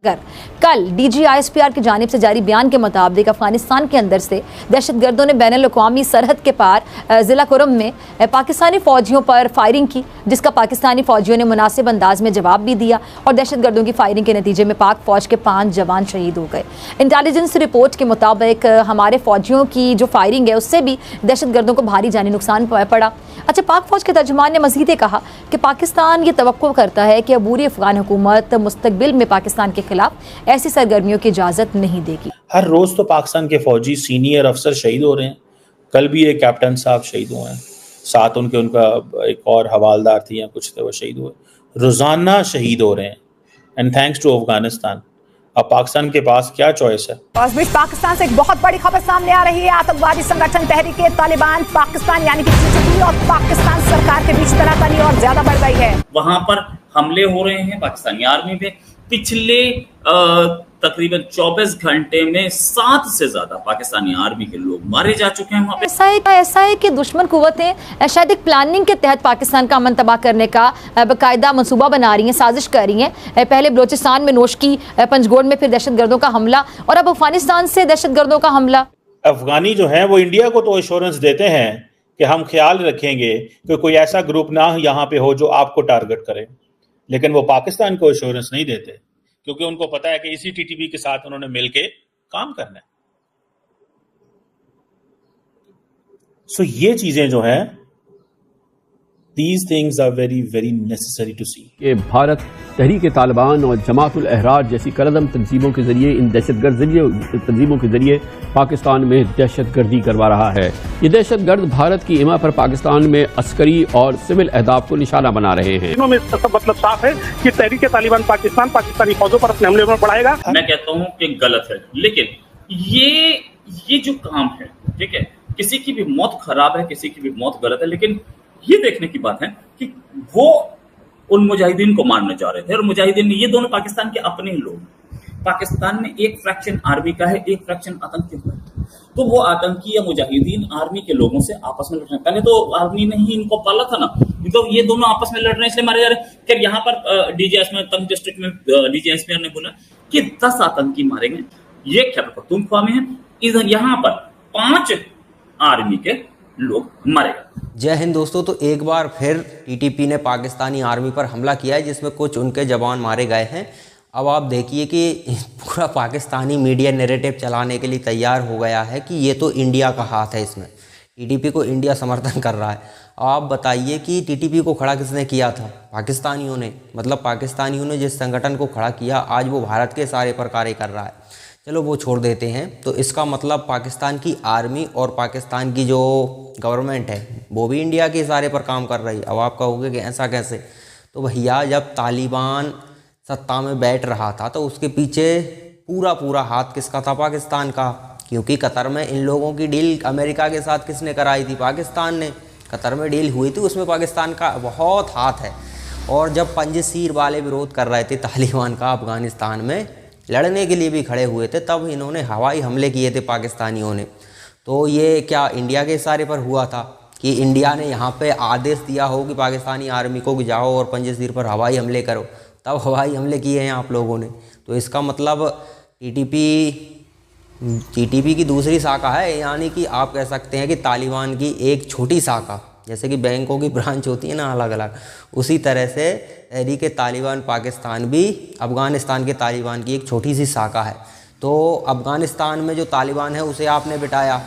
अगर कल DGISPR की जानिब से जारी बयान के मुताबिक अफगानिस्तान के अंदर से दहशतगर्दों ने बैनुल-अक़वामी सरहद के पार ज़िला कुरम में पाकिस्तानी फ़ौजियों पर फायरिंग की, जिसका पाकिस्तानी फ़ौजियों ने मुनासिब अंदाज में जवाब भी दिया और दहशतगर्दों की फायरिंग के नतीजे में पाक फ़ौज के 5 जवान शहीद हो गए। इंटेलिजेंस रिपोर्ट के मुताबिक हमारे फ़ौजियों की जो फायरिंग है उससे भी दहशतगर्दों को भारी जानी नुकसान पड़ा। अच्छा, पाक फ़ौज के तर्जुमान ने मज़ीद कहा कि पाकिस्तान ये तवक्को करता है कि अबूरी अफ़गान हुकूमत मुस्तक़बिल में पाकिस्तान के खिलाफ ऐसी सरगर्मियों की इजाज़त नहीं देगी। हर रोज़ तो पाकिस्तान के फ़ौजी सीनियर अफसर शहीद हो रहे हैं। कल भी एक कैप्टन साहब शहीद हुए हैं, साथ उनका एक और हवालदार थी या कुछ थे, वो शहीद हुए। रोज़ाना शहीद हो रहे हैं एंड थैंक्स टू अफगानिस्तान। अब पाकिस्तान के पास क्या चॉइस है? इस बीच पाकिस्तान से एक बहुत बड़ी खबर सामने आ रही है। आतंकवादी संगठन तहरीके तालिबान पाकिस्तान यानी कि TTP और पाकिस्तान सरकार के बीच तनातनी और ज्यादा बढ़ गई है। वहां पर हमले हो रहे हैं पाकिस्तानी आर्मी पे। पिछले तकरीबन 24 घंटे में 7 से ज्यादा पाकिस्तानी आर्मी के लोग मारे जा चुके हैं वहां पे। ऐसा है कि दुश्मन कुव्वतें शायद एक प्लानिंग के तहत पाकिस्तान का अमन तबाह करने का बाकायदा मंसूबा बना रही हैं, साजिश कर रही हैं। पहले बलोचिस्तान में नोशकी, पंजगोड़ में फिर दहशतगर्दों का हमला और अब अफगानिस्तान से दहशतगर्दों का हमला। अफगानी जो है वो इंडिया को तो एश्योरेंस देते हैं कि हम ख्याल रखेंगे कि कोई ऐसा ग्रुप ना यहाँ पे हो जो आपको टारगेट करे, लेकिन वो पाकिस्तान को एश्योरेंस नहीं देते क्योंकि उनको पता है कि इसी TTP के साथ उन्होंने मिलके काम करना है। सो ये चीजें जो हैं, these things are very very necessary to see। कि भारत तहरीक तालिबान और जमातुल अहरार जैसी करदम तंजीमों के जरिए, इन दहशतगर्द तंजीमों के जरिए पाकिस्तान में दहशतगर्दी करवा रहा है। ये दहशतगर्द भारत की इमा पर पाकिस्तान में अस्करी और सिविल अहदाफ को निशाना बना रहे हैं। में सब मतलब साफ है कि तहरीक तालिबान पाकिस्तान पाकिस्तानी फौजों पर अपने हमले में बढ़ाएगा। मैं कहता हूँ कि गलत है, लेकिन ये जो काम है, ठीक है, किसी की भी मौत खराब है, किसी की भी मौत गलत है, लेकिन ये देखने की बात है कि वो उन मुजाहिदीन को मारने जा रहे थे और मुजाहिदीन, ये दोनों पाकिस्तान के अपने लोग। पाकिस्तान में एक फ्रैक्शन आर्मी का है, एक फ्रैक्शन आतंकी का है, तो वो आतंकी या मुजाहिदीन आर्मी के लोगों से आपस में लड़ रहे हैं। पहले तो आर्मी ने ही इनको पाला था ना, तो ये दोनों आपस में लड़ रहे हैं इसलिए मारे जा रहे हैं। फिर यहाँ पर DGISPR तंग डिस्ट्रिक्ट में DGISPR ने बोला कि 10 आतंकी मारे गए, ये खैबर पख्तूनख्वा में है, इधर यहाँ पर 5 आर्मी के लोग मारे गए। जय हिंद दोस्तों। तो एक बार फिर TTP ने पाकिस्तानी आर्मी पर हमला किया है जिसमें कुछ उनके जवान मारे गए हैं। अब आप देखिए कि पूरा पाकिस्तानी मीडिया नैरेटिव चलाने के लिए तैयार हो गया है कि ये तो इंडिया का हाथ है, इसमें TTP को इंडिया समर्थन कर रहा है। अब आप बताइए कि TTP को खड़ा किसने किया था? पाकिस्तानियों ने। मतलब पाकिस्तानियों ने जिस संगठन को खड़ा किया, आज वो भारत के सारे पर कार्य कर रहा है। चलो वो छोड़ देते हैं। तो इसका मतलब पाकिस्तान की आर्मी और पाकिस्तान की जो गवर्नमेंट है वो भी इंडिया के इशारे पर काम कर रही है। अब आप कहोगे कि ऐसा कैसे? तो भैया, जब तालिबान सत्ता में बैठ रहा था तो उसके पीछे पूरा हाथ किसका था? पाकिस्तान का। क्योंकि कतर में इन लोगों की डील अमेरिका के साथ किसने कराई थी? पाकिस्तान ने। कतर में डील हुई थी, उसमें पाकिस्तान का बहुत हाथ है। और जब पंजशीर वाले विरोध कर रहे थे तालिबान का अफगानिस्तान में, लड़ने के लिए भी खड़े हुए थे, तब इन्होंने हवाई हमले किए थे पाकिस्तानियों ने। तो ये क्या इंडिया के इशारे पर हुआ था कि इंडिया ने यहाँ पे आदेश दिया हो कि पाकिस्तानी आर्मी को जाओ और पंजशीर पर हवाई हमले करो, तब हवाई हमले किए हैं आप लोगों ने? तो इसका मतलब TTP की दूसरी शाखा है, यानी कि आप कह सकते हैं कि तालिबान की एक छोटी शाखा, जैसे कि बैंकों की ब्रांच होती है ना अलग अलग, उसी तरह से तहरीक तालिबान पाकिस्तान भी अफ़गानिस्तान के तालिबान की एक छोटी सी शाखा है। तो अफ़गानिस्तान में जो तालिबान है उसे आपने बिठाया,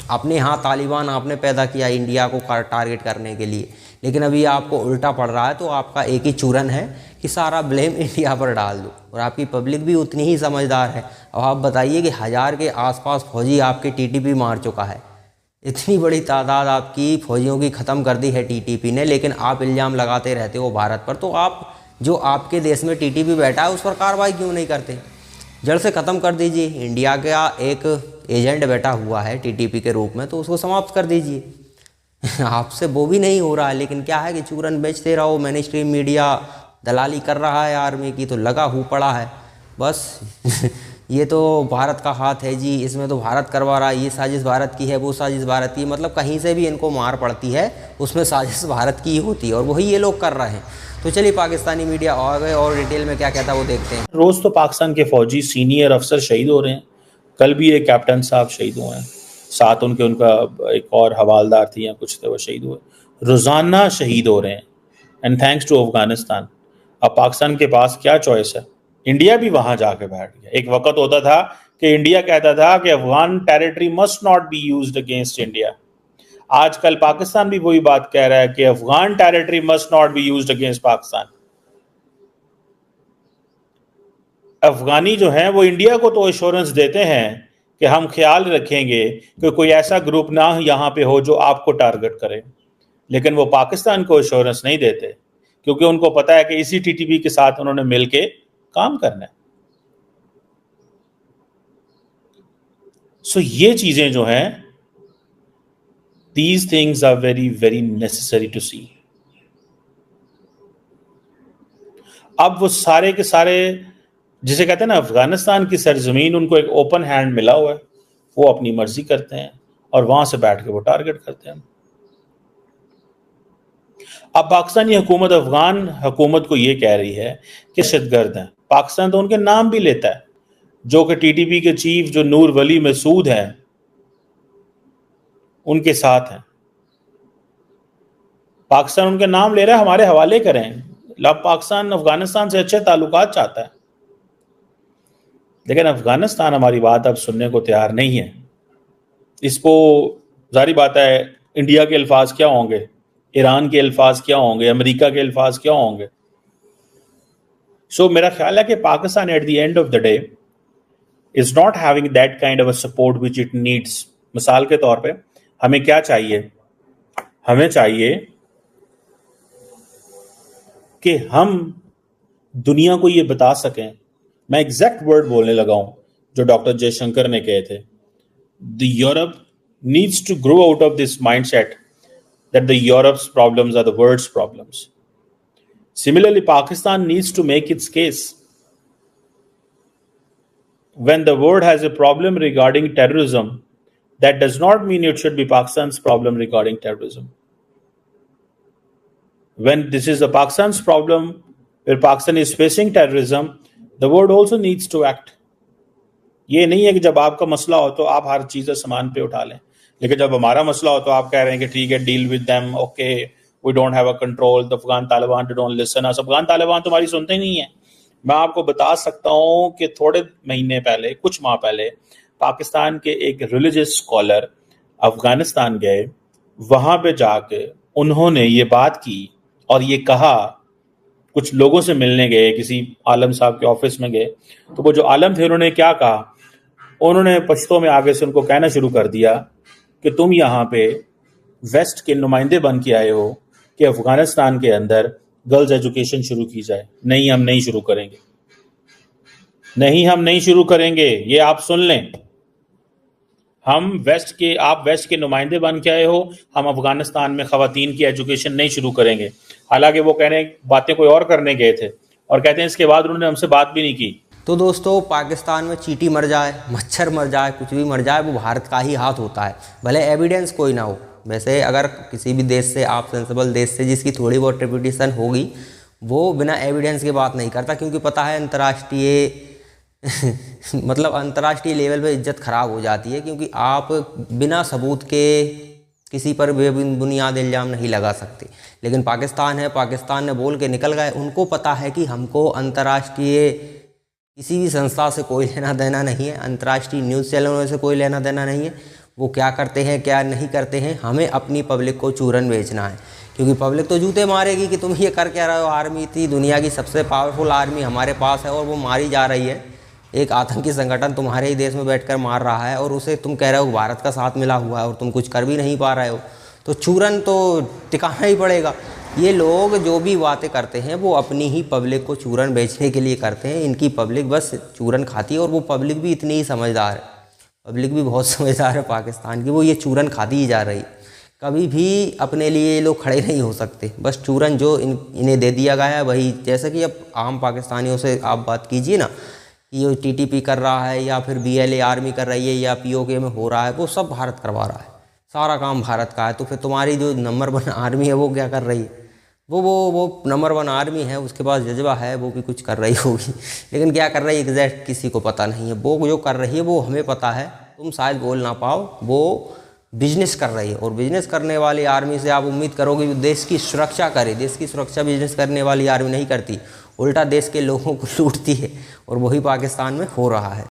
अपने यहाँ तालिबान आपने पैदा किया इंडिया को टारगेट करने के लिए, लेकिन अभी आपको उल्टा पड़ रहा है। तो आपका एक ही चूरन है कि सारा ब्लेम इंडिया पर डाल दो, और आपकी पब्लिक भी उतनी ही समझदार है। अब आप बताइए कि 1000 के आसपास फौजी आपके TTP मार चुका है, इतनी बड़ी तादाद आपकी फौजियों की ख़त्म कर दी है TTP ने, लेकिन आप इल्ज़ाम लगाते रहते हो भारत पर। तो आप जो आपके देश में TTP बैठा है उस पर कार्रवाई क्यों नहीं करते? जड़ से ख़त्म कर दीजिए। इंडिया का एक एजेंट बैठा हुआ है TTP के रूप में, तो उसको समाप्त कर दीजिए। आपसे वो भी नहीं हो रहा है, लेकिन क्या है कि चूरन बेचते रहो। मेन स्ट्रीम मीडिया दलाली कर रहा है आर्मी की, तो लगा हु पड़ा है बस। ये तो भारत का हाथ है जी, इसमें तो भारत करवा रहा है, ये साजिश भारत की है, वो साजिश भारत की, मतलब कहीं से भी इनको मार पड़ती है उसमें साजिश भारत की ही होती है, और वही ये लोग कर रहे हैं। तो तो चलिए पाकिस्तानी मीडिया और डिटेल में क्या कहता है वो देखते हैं। रोज तो पाकिस्तान के फौजी सीनियर अफसर शहीद हो रहे हैं। कल भी एक कैप्टन साहब शहीद हुए हैं, साथ उनका एक और हवालदार थी या कुछ थे, वो शहीद हुए। रोजाना शहीद हो रहे हैं एंड थैंक्स टू अफगानिस्तान। अब पाकिस्तान के पास क्या चॉइस है? इंडिया भी वहां जाके बैठ गया। एक वक्त होता था कि इंडिया कहता था कि Afghan territory must not be used against India. आजकल पाकिस्तान भी वही बात कह रहा है कि Afghan territory must not be used against Pakistan. अफगानी जो हैं वो इंडिया को तो एश्योरेंस देते हैं कि हम ख्याल रखेंगे कि कोई ऐसा ग्रुप ना यहाँ पे हो जो आपको टारगेट करे, लेकिन वो पाकिस्तान को एश्योरेंस नहीं देते क्योंकि उनको पता है कि इसी टीटीपी के साथ उन्होंने मिलके काम करना है। सो ये चीजें जो हैं, these things are very very necessary to see। अब वो सारे के सारे जिसे कहते हैं ना अफगानिस्तान की सरजमीन, उनको एक ओपन हैंड मिला हुआ है, वो अपनी मर्जी करते हैं और वहां से बैठ के वो टारगेट करते हैं। अब पाकिस्तानी हुकूमत अफगान हुकूमत को ये कह रही है कि दहशतगर्द हैं। पाकिस्तान तो उनके नाम भी लेता है, जो कि टीटीपी के चीफ जो नूर वली मसूद हैं उनके साथ हैं। पाकिस्तान उनके नाम ले रहा है, हमारे हवाले करें। पाकिस्तान अफगानिस्तान से अच्छे ताल्लुकात चाहता है, लेकिन अफगानिस्तान हमारी बात अब सुनने को तैयार नहीं है। इसको जारी बात है, इंडिया के अल्फाज क्या होंगे, ईरान के अल्फाज क्या होंगे, अमेरिका के अल्फाज क्या होंगे। सो मेरा ख्याल है कि Pakistan at the end of the day is not having that kind of a support which it needs. मिसाल के तौर पे हमें क्या चाहिए? हमें चाहिए कि हम दुनिया को ये बता सकें, मैं एग्जैक्ट वर्ड बोलने लगा हूं जो डॉक्टर जयशंकर ने कहे थे, the Europe needs to grow out of this mindset that the Europe's problems are the world's problems. Similarly Pakistan needs to make its case when the world has a problem regarding terrorism, that does not mean it should be Pakistan's problem regarding terrorism. When this is the Pakistan's problem where Pakistan is facing terrorism, the world also needs to act. ये नहीं है कि जब आपका मसला हो तो आप हर चीज़ सामान पे उठा लें, लेकिन जब हमारा मसला हो तो आप कह रहे हैं कि ठीक है, deal with them, okay, we don't have a control, the Afghan Taliban don't listen us. Afghan Taliban तुम्हारी सुनते ही नहीं है। मैं आपको बता सकता हूं कि थोड़े महीने पहले, कुछ माह पहले, पाकिस्तान के एक रिलीजियस स्कॉलर अफगानिस्तान गए। वहां पे जाके उन्होंने ये बात की और ये कहा, कुछ लोगों से मिलने गए, किसी आलम साहब के ऑफिस में गए, तो वो जो आलम थे उन्होंने क्या कहा, उन्होंने पश्तो में आगे से उनको कहना शुरू कर दिया कि तुम यहाँ पे वेस्ट के नुमाइंदे बन के आए हो कि अफगानिस्तान के अंदर गर्ल्स एजुकेशन शुरू की जाए। नहीं, हम नहीं शुरू करेंगे, नहीं, हम नहीं शुरू करेंगे। ये आप सुन लें, हम आप वेस्ट के नुमाइंदे बन के आए हो, हम अफगानिस्तान में खवातीन की एजुकेशन नहीं शुरू करेंगे। हालांकि वो कहने बातें कोई और करने गए थे और कहते हैं इसके बाद उन्होंने हमसे बात भी नहीं की। तो दोस्तों, पाकिस्तान में चींटी मर जाए, मच्छर मर जाए, कुछ भी मर जाए, वो भारत का ही हाथ होता है, भले एविडेंस कोई ना हो। वैसे अगर किसी भी देश से, आप सेंसिबल देश से जिसकी थोड़ी बहुत रेपुटेशन होगी, वो बिना एविडेंस के बात नहीं करता, क्योंकि पता है अंतर्राष्ट्रीय मतलब अंतर्राष्ट्रीय लेवल पे इज्जत खराब हो जाती है, क्योंकि आप बिना सबूत के किसी पर बेबुनियाद इल्ज़ाम नहीं लगा सकते। लेकिन पाकिस्तान है, पाकिस्तान ने बोल के निकल गए। उनको पता है कि हमको अंतर्राष्ट्रीय किसी भी संस्था से कोई लेना देना नहीं है, अंतर्राष्ट्रीय न्यूज़ चैनलों से कोई लेना देना नहीं है। वो क्या करते हैं क्या नहीं करते हैं, हमें अपनी पब्लिक को चूरन बेचना है, क्योंकि पब्लिक तो जूते मारेगी कि तुम ये कर क्या रहे हो। आर्मी थी, दुनिया की सबसे पावरफुल आर्मी हमारे पास है और वो मारी जा रही है। एक आतंकी संगठन तुम्हारे ही देश में बैठकर मार रहा है और उसे तुम कह रहे हो भारत का साथ मिला हुआ है और तुम कुछ कर भी नहीं पा रहे हो, तो चूरन तो टिकाना ही पड़ेगा। ये लोग जो भी बातें करते हैं वो अपनी ही पब्लिक को चूरन बेचने के लिए करते हैं। इनकी पब्लिक बस चूरन खाती है और वो पब्लिक भी इतनी ही समझदार है, पब्लिक भी बहुत समझदार है पाकिस्तान की, वो ये चूरन खाती ही जा रही। कभी भी अपने लिए ये लोग खड़े नहीं हो सकते, बस चूरन जो इन्हें दे दिया गया है वही। जैसे कि अब आम पाकिस्तानियों से आप बात कीजिए ना, ये टीटीपी कर रहा है या फिर BLA आर्मी कर रही है या POK में हो रहा है, वो सब भारत करवा रहा है, सारा काम भारत का है। तो फिर तुम्हारी जो नंबर 1 आर्मी है वो क्या कर रही है? वो नंबर 1 आर्मी है, उसके पास जज्बा है, वो भी कुछ कर रही होगी, लेकिन क्या कर रही है एग्जैक्ट किसी को पता नहीं है। वो जो कर रही है वो हमें पता है, तुम शायद बोल ना पाओ। वो बिजनेस कर रही है, और बिजनेस करने वाली आर्मी से आप उम्मीद करोगे कि देश की सुरक्षा करे। देश की सुरक्षा बिजनेस करने वाली आर्मी नहीं करती, उल्टा देश के लोगों को लूटती है, और वही पाकिस्तान में हो रहा है।